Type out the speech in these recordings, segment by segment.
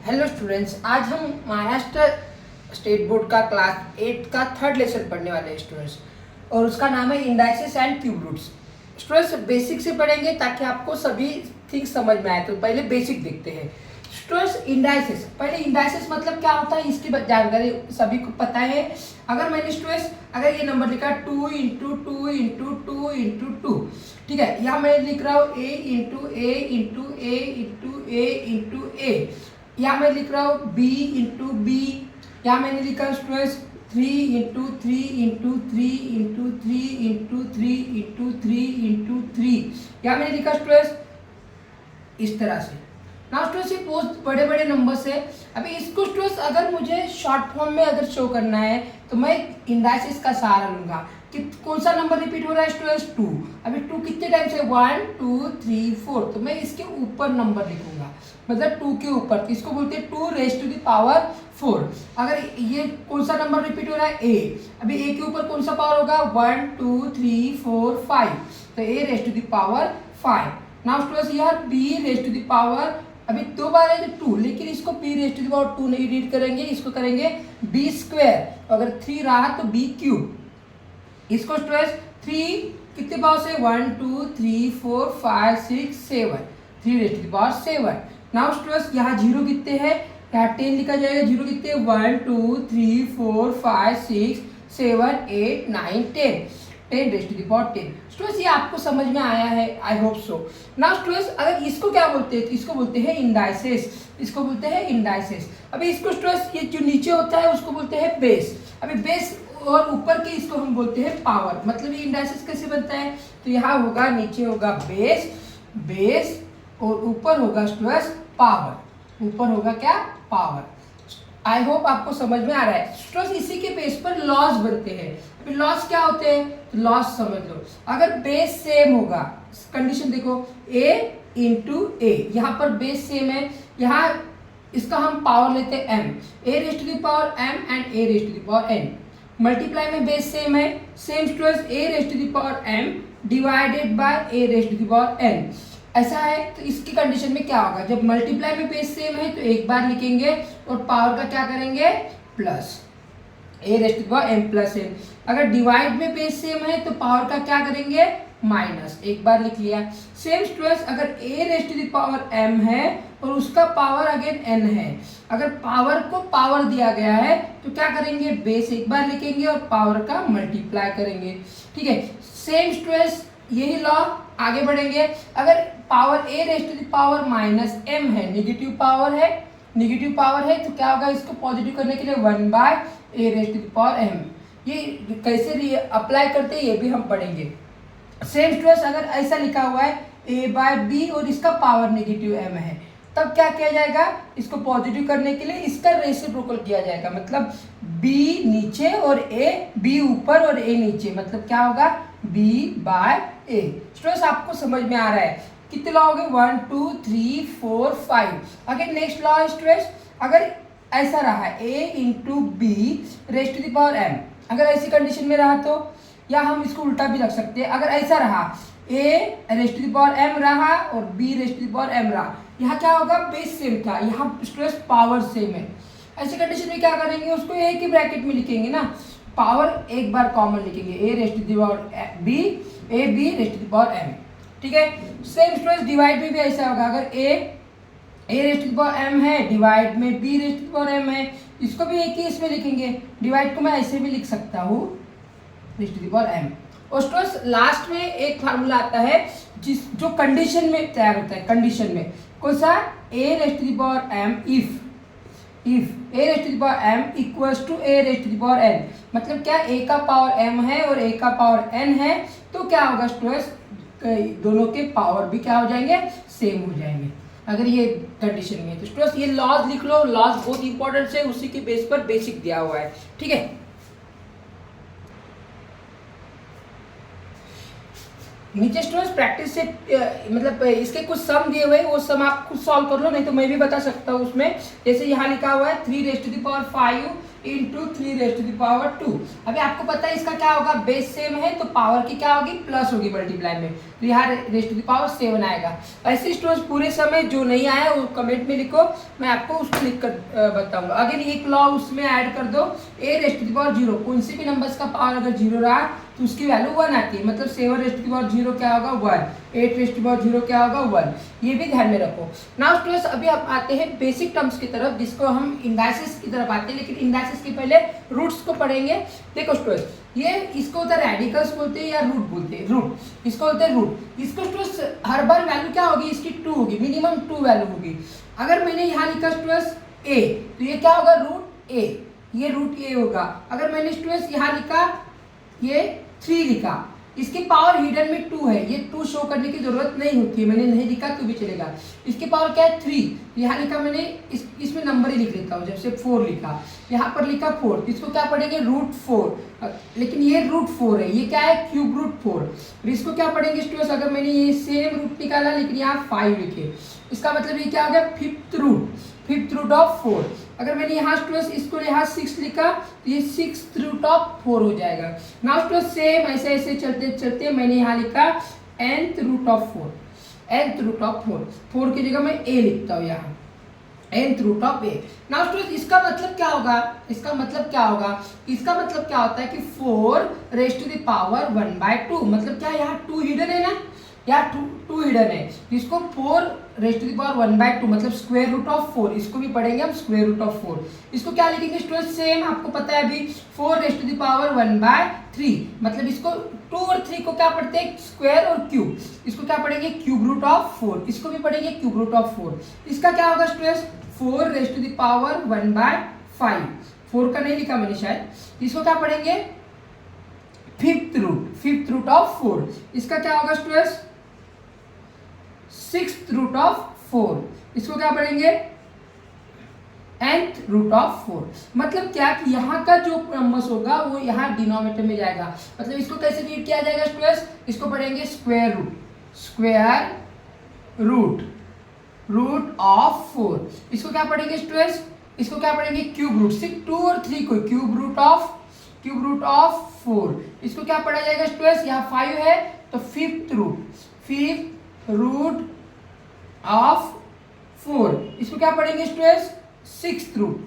Hello students, आज हम Maharashtra state board का क्लास 8 का थर्ड लेसन पढ़ने वाले हैं स्टूडेंट्स, और उसका नाम है indices and cube roots. Students basic से पढ़ेंगे ताकि आपको सभी थिंग्स समझ में आए। तो पहले बेसिक देखते हैं स्टूडेंट्स। इंडाइसेस, पहले इंडाइसेस मतलब क्या होता है इसकी जानकारी सभी को पता है। अगर मैंने स्टूडेंट्स अगर ये नंबर लिखा 2 इंटू 2 इंटू 2 इंटू 2, ठीक है, यहाँ मैं लिख रहा हूँ a into A into A into A into A, यहाँ मैं लिख रहा हूँ b इंटू बी, यहाँ मैंने लिखा students 3 into 3 into 3 into 3 into 3 into 3 into 3, यहाँ मैंने लिखा स्टूडेंट्स इस तरह से। नाउ स्टूडेंट्स ये बहुत बड़े बड़े नंबर्स है। अभी इसको स्टूडेंट्स अगर मुझे शॉर्ट फॉर्म में अगर शो करना है तो मैं इंडाइसेस का सहारा लूंगा कि कौन सा नंबर रिपीट हो रहा है स्टूडेंट्स 2। अभी 2 कितने टाइम से 1 2 3 4, तो मैं इसके ऊपर नंबर लिखूंगा, मतलब 2 के ऊपर, तो इसको बोलते हैं 2 रेज़ टू द पावर 4। अगर ये कौन सा नंबर रिपीट हो रहा है a, अभी a के ऊपर कौन सा पावर होगा 1 2 3 4 5, तो a raise to the power 5। Now students यहाँ b raise to the power, अभी 2 बार है तो 2, लेकिन इसको b raise to the power 2 नहीं रीड करेंगे, इसको करेंगे b स्क्वायर। अगर 3 रहा तो b क्यूब। इसको स्टूडेंट्स 3 कितने पावर से 1 2 3 4 5 6 7, 3 raise to the power 7। Now students यहाँ जीरो कितने हैं, यहाँ 10 लिखा जाएगा। जीरो कितने 1 2 3 4 5 6 7 8 9 10, 10 raise to the power 10। Students ये आपको समझ में आया है, I hope so. Now students अगर इसको क्या बोलते हैं तो इसको बोलते हैं इंडाइसेस, इसको बोलते हैं इंडाइसेस। अभी इसको स्टूडेंट्स ये जो नीचे होता है उसको बोलते हैं बेस। अभी बेस और ऊपर के इसको हम बोलते हैं पावर। मतलब ये इंडाइसेस कैसे बनता है, तो यहाँ होगा नीचे होगा बेस, बेस और ऊपर होगा स्टूडेंट्स पावर, ऊपर होगा क्या पावर। आई होप आपको समझ में आ रहा है स्टूडेंट्स। इसी के बेस पर लॉस बनते हैं। अभी लॉस क्या होते हैं तो लॉस समझ लो। अगर बेस सेम होगा, कंडीशन देखो a इंटू ए, यहाँ पर बेस सेम है, यहाँ इसका हम पावर लेते हैं m, a raise to the power m and a raise to the power n। Multiply में बेस सेम है, same students a raise to the power m divided by a raise to the power n, ऐसा है। तो इसकी condition में क्या होगा, जब मल्टीप्लाई में बेस सेम है तो एक बार लिखेंगे और पावर का क्या करेंगे plus, a raise to the power m plus n। अगर डिवाइड में बेस सेम है तो पावर का क्या करेंगे माइनस, एक बार लिख लिया। सेम स्टूडेंट्स अगर a raise to the power m है और उसका पावर अगेन n है, अगर पावर को पावर दिया गया है तो क्या करेंगे बेस एक बार लिखेंगे और पावर का मल्टीप्लाई करेंगे, ठीक है। सेम स्टूडेंट्स यही लॉ आगे बढ़ेंगे। अगर power a raise to the power minus m है, नेगेटिव पावर है, नेगेटिव पावर है, तो क्या होगा इसको पॉजिटिव करने के लिए 1 by a raise to the power m। ये कैसे अप्लाई करते हैं ये भी हम पढ़ेंगे। सेम स्टूडेंट्स अगर ऐसा लिखा हुआ है a बाय b और इसका पावर नेगेटिव m है, तब क्या किया जाएगा, इसको पॉजिटिव करने के लिए इसका रेसिप्रोकल किया जाएगा। मतलब b नीचे और a, b ऊपर और a नीचे, मतलब क्या होगा b बाय a। स्टूडेंट्स आपको समझ में आ रहा है कितने लॉ हो गए 1 2 3 4 5। अगेन नेक्स्ट लॉ स्टूडेंट्स, अगर ऐसा रहा a into b raise to the power m, अगर ऐसी कंडीशन में रहा तो, या हम इसको उल्टा भी रख सकते हैं। अगर ऐसा रहा a raise to the power m रहा और b raise to the power m रहा, यहाँ क्या होगा बेस सेम था, यहाँ स्ट्रेस पावर सेम है। ऐसी कंडीशन में क्या करेंगे, उसको एक ही ब्रैकेट में लिखेंगे ना, पावर एक बार कॉमन लिखेंगे, a raise to the power b, a b raise to the power m, ठीक है। सेम स्ट्रेस डिवाइड में भी ऐसा होगा, अगर a raise to the power m है, डिवाइड में b raise to the power m है, इसको भी एक ही इसमें लिखेंगे। डिवाइड को मैं ऐसे भी लिख सकता हूँ raise to the power m। और स्टूडेंट्स लास्ट में एक फार्मूला आता है जो कंडीशन में तैयार होता है। कंडीशन में कौन सा, a raise to the power m if a raise to the power m equals to a raise to the power n। मतलब क्या a का पावर m है और a का पावर n है, तो क्या होगा स्टूडेंट्स दोनों के पावर भी क्या हो जाएंगे सेम हो जाएंगे, अगर ये कंडीशन में है। तो स्टूडेंट्स ये लॉज लिख लो, लॉज बहुत इंपॉर्टेंट है, उसी के बेस पर बेसिक दिया हुआ है, ठीक है। नीचे स्टूडेंट्स प्रैक्टिस से मतलब इसके कुछ सम दिए हुए हैं, वो सम आप खुद सॉल्व कर लो, नहीं तो मैं भी बता सकता हूँ उसमें। जैसे यहाँ लिखा हुआ है 3 raise to the power 5 into 3⁻²। अभी आपको पता है इसका क्या होगा, बेस सेम है तो पावर की क्या होगी, प्लस होगी मल्टीप्लाई में, तो यहाँ ⁻7 आएगा। ऐसे स्टूडेंट्स पूरे समय जो नहीं आया वो कमेंट में लिखो, मैं आपको उसको लिख कर बताऊंगा। अगर एक लॉ उसमें ऐड कर दो, a⁻0 कौन सी भी नंबर्स का पावर अगर 0 रहा तो उसकी वैल्यू 1 आती है, मतलब 7⁻0 क्या होगा 1, 8⁻0 क्या होगा 1, ये भी ध्यान में रखो। नाउ स्टूडेंट्स अभी हम आते हैं बेसिक टर्म्स की तरफ, जिसको हम इंडाइसिस की तरफ आते हैं, लेकिन इंडाइसिस के पहले रूट्स को पढ़ेंगे। देखो स्टूडेंट्स, ये इसको होता है रेडिकल्स बोलते हैं या रूट बोलते हैं, रूट इसको बोलते हैं रूट। इसको स्टूडेंट्स हर बार वैल्यू क्या होगी इसकी 2 होगी, मिनिमम 2 वैल्यू होगी। अगर मैंने यहाँ लिखा स्टूडेंट्स a तो ये क्या होगा रूट a, ये रूट a होगा। अगर मैंने स्टूडेंट्स यहाँ लिखा ये 3 लिखा, इसकी पावर हिडन में 2 है, ये 2 शो करने की जरूरत नहीं होती है, मैंने नहीं लिखा तो भी चलेगा। इसकी पावर क्या है 3, यहाँ लिखा मैंने इसमें नंबर ही लिख लेता हूँ, जैसे 4 लिखा, यहाँ पर लिखा 4, इसको क्या पढ़ेंगे √4, लेकिन ये √4 है, ये क्या है क्यूब √4। इसको क्या पढ़ेंगे स्टूडेंट्स, अगर मैंने ये सेम रूट निकाला लेकिन यहाँ 5 लिखे, इसका मतलब ये क्या हो गया 5th रूट ऑफ 4। अगर मैंने यहाँ स्टूडेंट्स इसको यहाँ 6 लिखा तो ये 6th रूट ऑफ 4 हो जाएगा। नाउ स्टूडेंट्स सेम ऐसे ऐसे चलते चलते मैंने यहाँ लिखा nth रूट ऑफ 4, 4 की जगह मैं a लिखता हूँ यहाँ, nth root of a। Now students इसका मतलब क्या होगा, इसका मतलब क्या होता है कि 4⁻1/2, मतलब क्या यहाँ 2 हिडन है ना, यहाँ 2 हिडन है, इसको 4⁻1/2 मतलब स्क्वायर रूट ऑफ 4, इसको भी पढ़ेंगे हम स्क्वायर रूट ऑफ 4। इसको क्या लिखेंगे स्टूडेंट, सेम आपको पता है अभी 4⁻1/3, मतलब इसको 2 और 3 को क्या पढ़ते हैं स्क्वायर और क्यूब, इसको क्या पढ़ेंगे क्यूब रूट ऑफ 4, इसको भी पढ़ेंगे क्यूब रूट ऑफ 4। इसका क्या होगा स्टूडेंट्स 4⁻1/5, 4 का नहीं लिखा मैंने शायद, इसको क्या पढ़ेंगे 5th रूट ऑफ 4। इसका क्या होगा स्टूडेंट्स 6th रूट ऑफ 4, इसको क्या पढ़ेंगे nth रूट ऑफ 4। मतलब क्या कि यहाँ का जो नंबर्स होगा वो यहाँ डिनोमिनेटर में जाएगा, मतलब इसको कैसे रीड किया जाएगा स्टूडेंट्स, इसको पढ़ेंगे स्क्वायर रूट ऑफ 4। इसको क्या पढ़ेंगे स्टूडेंट्स, इसको क्या पढ़ेंगे क्यूब रूट, सिर्फ 2 और 3 को क्यूब रूट ऑफ 4। इसको क्या पढ़ा जाएगा स्टूडेंट्स, यहाँ 5 है तो 5th रूट ऑफ 4। इसको क्या पढ़ेंगे स्टूडेंट्स 6th रूट,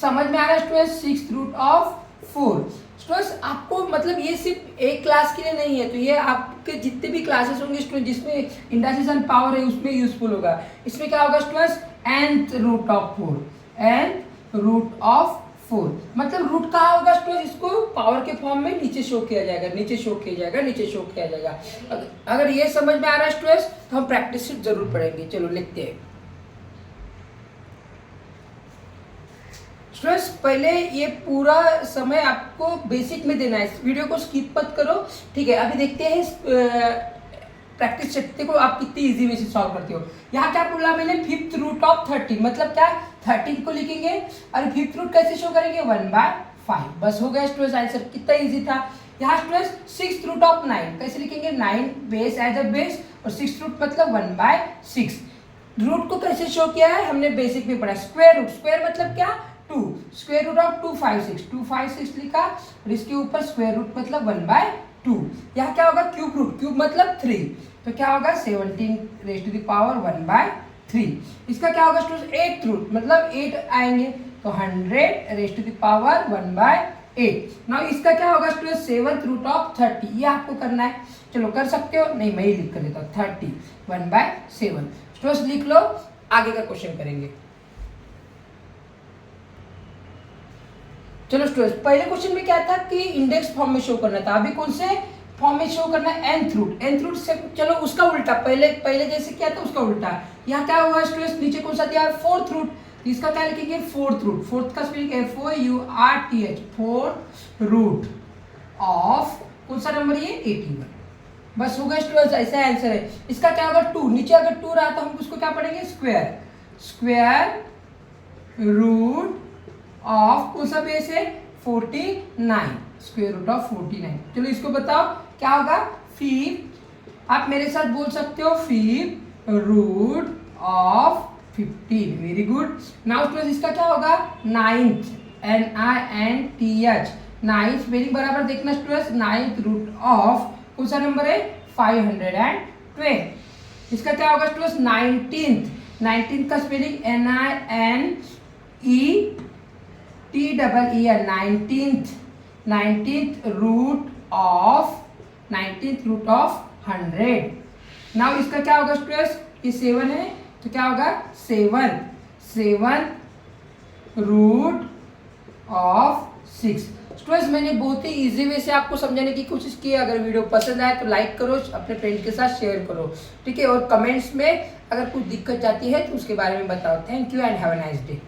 समझ में आ रहा है students, 6th root of 4। Students आपको मतलब ये सिर्फ एक क्लास के लिए नहीं है, तो ये आपके जितने भी क्लासेस होंगे स्टूडेंट जिसमें इंडाइसिस एंड पावर है उसमें यूजफुल होगा। इसमें क्या होगा स्टूडेंट्स nth रूट ऑफ 4, मतलब रूट कहाँ होगा स्टूडेंट, इसको पावर के फॉर्म में नीचे शो किया जाएगा। अगर ये समझ में आ रहा है स्टूडेंट्स तो हम प्रैक्टिस जरूर पढ़ेंगे। चलो लिखते हैं स्टूडेंट्स, पहले ये पूरा समय आपको बेसिक में देना है, इस वीडियो को स्किप मत करो, ठीक है। अभी देखते हैं प्रैक्टिस चेक को आप कितनी इजी वे से सॉल्व करते हो। यहाँ क्या बोला मैंने 5th रूट ऑफ 13, मतलब क्या 13 को लिखेंगे और 5th रूट कैसे शो करेंगे 1/5, बस हो गया स्टूडेंट्स आंसर, कितना इजी था। यहाँ स्टूडेंट्स 6th रूट ऑफ 9 कैसे लिखेंगे, 9 बेस एज अ बेस और 6th रूट मतलब 1/6। रूट को कैसे शो किया है हमने बेसिक में पढ़ा, स्क्वायर मतलब क्या 2, स्क्वायर रूट ऑफ 256 लिखा और इसके ऊपर स्क्वायर रूट मतलब 1/2। यहाँ क्या होगा क्यूब मतलब 3, तो क्या होगा 17⁻1/3। इसका क्या होगा स्टूडेंट्स 8th रूट मतलब 8 आएंगे तो 100⁻1/8। नाउ इसका क्या होगा स्टूडेंट्स 7th रूट ऑफ 30, ये आपको करना है, चलो कर सकते हो, नहीं मैं ही लिख कर लेता हूँ 30 1/7। स्टूडेंट्स लिख लो, आगे का क्वेश्चन करेंगे। चलो स्टूडेंट्स पहले क्वेश्चन में क्या था कि इंडेक्स फॉर्म में शो करना था, अभी कौन से फॉर्म में शो करना है nth रूट से, चलो उसका उल्टा, पहले जैसे क्या था उसका उल्टा। यहाँ क्या हुआ स्टूडेंट्स नीचे कौन सा दिया 4th रूट, इसका क्या लिखेंगे 4th रूट, 4th का spelling FOURTH 4th root of कौन सा नंबर ये 81, बस हो गया स्टूडेंट्स, ऐसा आंसर है। इसका क्या होगा 2, नीचे अगर 2 रहा तो हम उसको क्या पढ़ेंगे स्क्वायर रूट ऑफ कौन सा बेस है 49, स्क्वायर रूट ऑफ 49। चलो इसको बताओ क्या होगा 5, आप मेरे साथ बोल सकते हो 5th root of 15, very good. Now students इसका क्या होगा, नाइन्थ, NINTH, नाइन्थ स्पेलिंग बराबर देखना स्टूडेंट्स, नाइन्थ रूट ऑफ कौन सा नंबर है 512। इसका क्या होगा स्टूडेंट्स, नाइनटीन्थ, नाइनटीन्थ का spelling NINETEEN, nineteenth, nineteenth root of 100। Now इसका क्या होगा स्टूडेंट्स, ये 7 है तो क्या होगा 7 रूट ऑफ 6। स्टूडेंट्स मैंने बहुत ही इजी वे से आपको समझाने की कोशिश की है। अगर वीडियो पसंद आए तो लाइक करो, अपने फ्रेंड के साथ शेयर करो, ठीक है। और कमेंट्स में अगर कुछ दिक्कत जाती है तो उसके बारे में बताओ। Thank you and have a nice day.